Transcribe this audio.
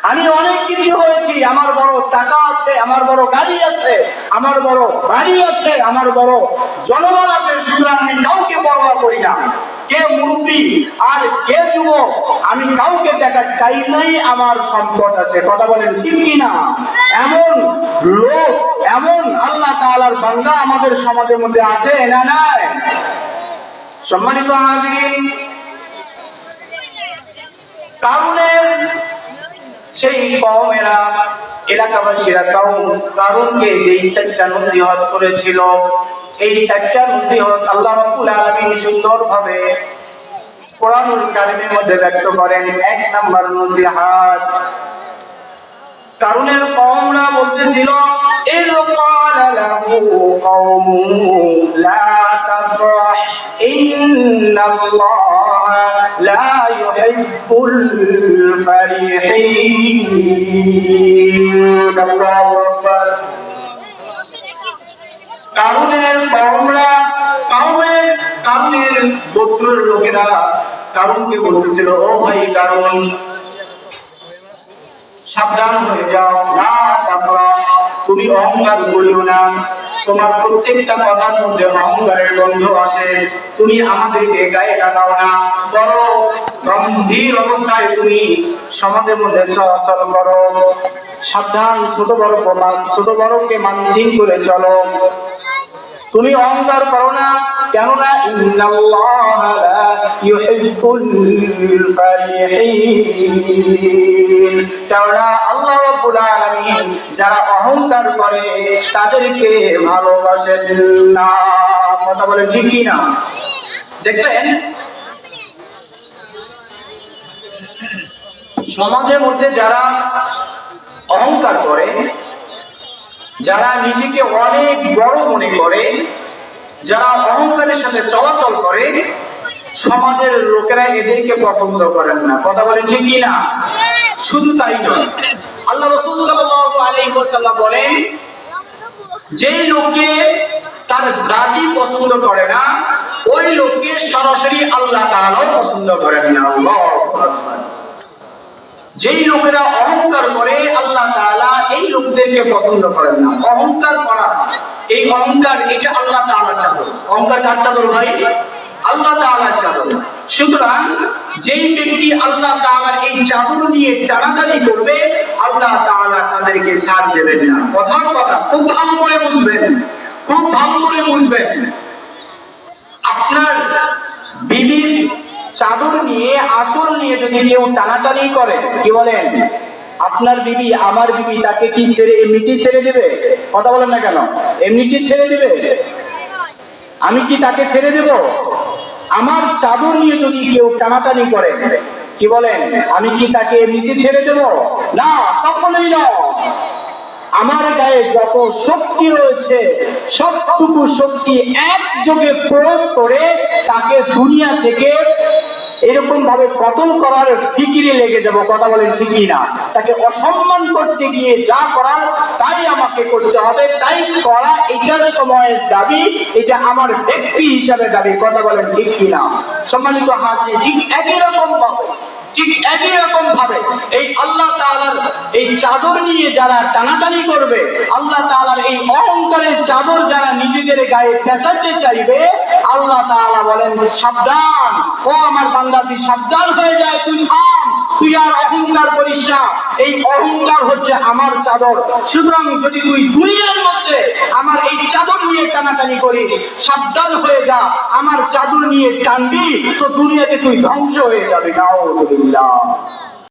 আমি অনেক কিছু হয়েছি, আমার বড় টাকা আছে, আমার বড় গাড়ি আছে, আমার বড় বাড়ি আছে, আমার বড় জনগণ আছে, সুতরাং আমি কাউকে পরোয়া করি না। কে মুরব্বী আর কে যুবক আমি কাউকে দেখার টাইম নাই, আমার সম্পদ আছে। কথা বলেন ঠিক কিনা? এমন লোক, এমন আল্লাহ তাআলার বান্দা আমাদের সমাজের মধ্যে আছে না নাই? সম্মানিত হাজিরিন, কারুনের সেই কওমেরা, এলাকাবাসীরা কারুনকে যে চারটা নসিহত করেছিল, এই চারটা নসিহত আল্লাহ রাব্বুল আলামিন সুন্দরভাবে কোরআনুল কারীমের মধ্যে ব্যক্ত করেন। এক নাম্বার নসিহত, কারুনের কওমরা বলতেছিল, ইয ক্বালা লাহু কওমুহু লা তাফরাহ ইন্নাল্লাহা লা ইউহিব্বুল ফারিহিন। আল্লাহু আকবার। কারুনের কওমরা, কারুনের গোত্রের লোকেরা কারুনকে বলতেছিল, ও ভাই কারুন, সাবধান হয়ে যাও, না তাফরাহ, তুমি অহংকার করিও না। তোমার প্রত্যেকটা কথার মধ্যে অহংকারের গন্ধ আসে। তুমি আমাদেরকে গায়ে লাগাও না, বড় গম্ভীর অবস্থায় তুমি সমাজের মধ্যে চলাচল করো। সাবধান, ছোট বড়কে মানসিক করে চলো। তুমি অহংকার করো না, কেননা ইন্নাল্লাহা লা ইউহিব্বুল ফারিহিন, কেননা আল্লাহ রাব্বুল আলামিন যারা অহংকার করে তাদেরকে ভালোবাসেন না। কথা বলে ঠিক কি না? দেখবেন সমাজের মধ্যে যারা অহংকার করে, যারা নিজেকে অনেক বড় মনে করে, যারা অহংকারের সাথে চলাচল করে, সমাজের লোকেরা এদেরকে পছন্দ করেন না। কথা বলেন ঠিক কি না? শুধু তাই নয়, আল্লাহ রাসূল সাল্লাল্লাহু আলাইহি ওয়াসাল্লাম বলেন, যেই লোককে তার জাতি পছন্দ করে না, ওই লোককে সরাসরি আল্লাহ তাআলাও পছন্দ করেন না। আল্লাহু আকবার। যেই লোকেরা অহংকার করে, আল্লাহ তাআলা এই লোকদেরকে পছন্দ করেন না। অহংকার করা, এই অহংকার, এটা আল্লাহ তাআলার চাদর। অহংকার কার চাদর ভাই? আল্লাহ তাআলার চাদর। সুতরাং যেই ব্যক্তি আল্লাহ তাআলার এই চাদর নিয়ে টানাটানি করবে, আল্লাহ তাআলা তাদেরকে ছাড় দেবেন না। কথার কথা খুব ভালো করে বুঝবেন, খুব ভালো করে বুঝবেন। আপনার বিবির চাদর নিয়ে, আঁচল নিয়ে যদি কেউ টানাটানি করে, কি বলেন? আপনার বিবি, আমার বিবি, তাকে কি ছেড়ে এমনিতেই ছেড়ে দেবে? কথা বলেন না কেন? এমনি কি ছেড়ে দেবে? আমি কি তাকে ছেড়ে দেব? আমার চাদর নিয়ে যদি কেউ টানাটানি করে, কি বলেন, আমি কি তাকে এমনিতে ছেড়ে দেব? না, কখনোই না। আমার গায়ে যত শক্তি রয়েছে, সবটুকু শক্তি একযোগে প্রয়োগ করে তাকে দুনিয়া থেকে এরকম ভাবে কতল করার ফিকিরে লেগে যাব। কথা বলেন ঠিক কি না? তাকে অসম্মান করতে গিয়ে যা করার তাই আমাকে করতে হবে, তাই করা এটার সময়ের দাবি, এটা আমার ব্যক্তি হিসাবে দাবি। কথা বলেন ঠিক কি না? সম্মানিত হাজির, ঠিক একই রকম ভাবে এই আল্লাহ তাআলার এই চাদর নিয়ে যারা টানাটানি করবে, আল্লাহ তাআলার এই অহংকারের চাদর যারা নিজেদের গায়ে পেঁচাতে চাইবে, আল্লাহ তাআলা বলেন, সাবধান, ও আমার বান্দা, তুই সাবধান হয়ে যায়, তুই থাম, তুই আর অহংকার করিস না। এই অহংকার হচ্ছে আমার চাদর। সুতরাং যদি তুই দুনিয়ার মধ্যে আমার এই চাদর নিয়ে টানাটানি করিস, সাবধান হয়ে যা, আমার চাদর নিয়ে টানবি তো দুনিয়াতে তুই ধ্বংস হয়ে যাবি। নাউযুবিল্লাহ।